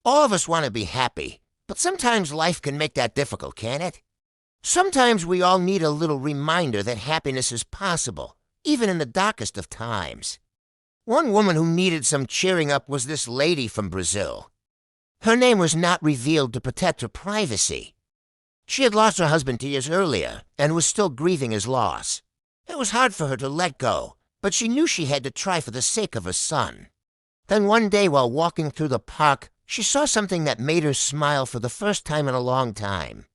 All of us want to be happy, but sometimes life can make that difficult, can't it? Sometimes we all need a little reminder that happiness is possible, even in the darkest of times. One woman who needed some cheering up was this lady from Brazil. Her name was not revealed to protect her privacy. She had lost her husband 2 years earlier and was still grieving his loss. It was hard for her to let go, but she knew she had to try for the sake of her son. Then one day while walking through the park, she saw something that made her smile for the first time in a long time.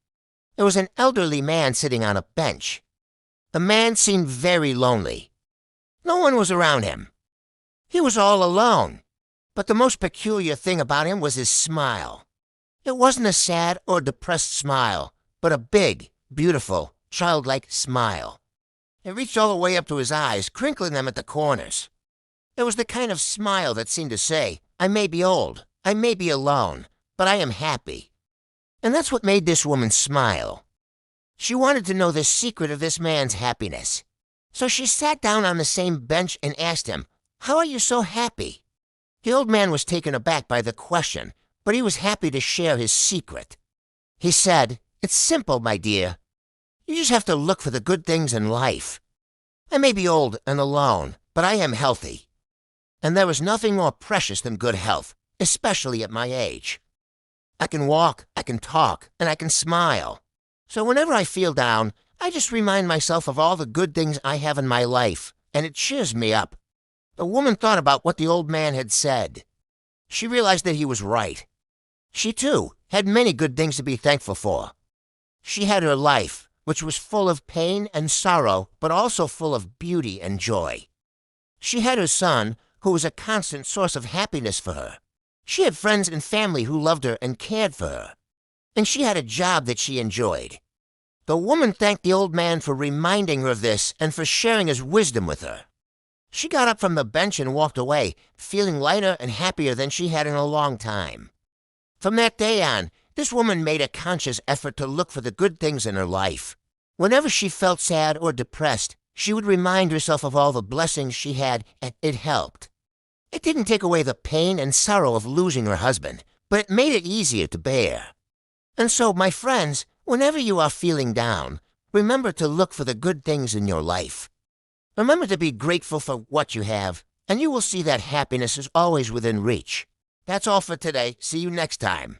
There was an elderly man sitting on a bench. The man seemed very lonely. No one was around him. He was all alone. But the most peculiar thing about him was his smile. It wasn't a sad or depressed smile, but a big, beautiful, childlike smile. It reached all the way up to his eyes, crinkling them at the corners. It was the kind of smile that seemed to say, I may be old, I may be alone, but I am happy. And that's what made this woman smile. She wanted to know the secret of this man's happiness. So she sat down on the same bench and asked him, How are you so happy? The old man was taken aback by the question, but he was happy to share his secret. He said, It's simple, my dear. You just have to look for the good things in life. I may be old and alone, but I am healthy. And there is nothing more precious than good health, especially at my age. I can walk, I can talk, and I can smile. So whenever I feel down, I just remind myself of all the good things I have in my life, and it cheers me up. The woman thought about what the old man had said. She realized that he was right. She, too, had many good things to be thankful for. She had her life, which was full of pain and sorrow, but also full of beauty and joy. She had her son, who was a constant source of happiness for her. She had friends and family who loved her and cared for her. And she had a job that she enjoyed. The woman thanked the old man for reminding her of this and for sharing his wisdom with her. She got up from the bench and walked away, feeling lighter and happier than she had in a long time. From that day on, this woman made a conscious effort to look for the good things in her life. Whenever she felt sad or depressed, she would remind herself of all the blessings she had, and it helped. It didn't take away the pain and sorrow of losing her husband, but it made it easier to bear. And so, my friends, whenever you are feeling down, remember to look for the good things in your life. Remember to be grateful for what you have, and you will see that happiness is always within reach. That's all for today. See you next time.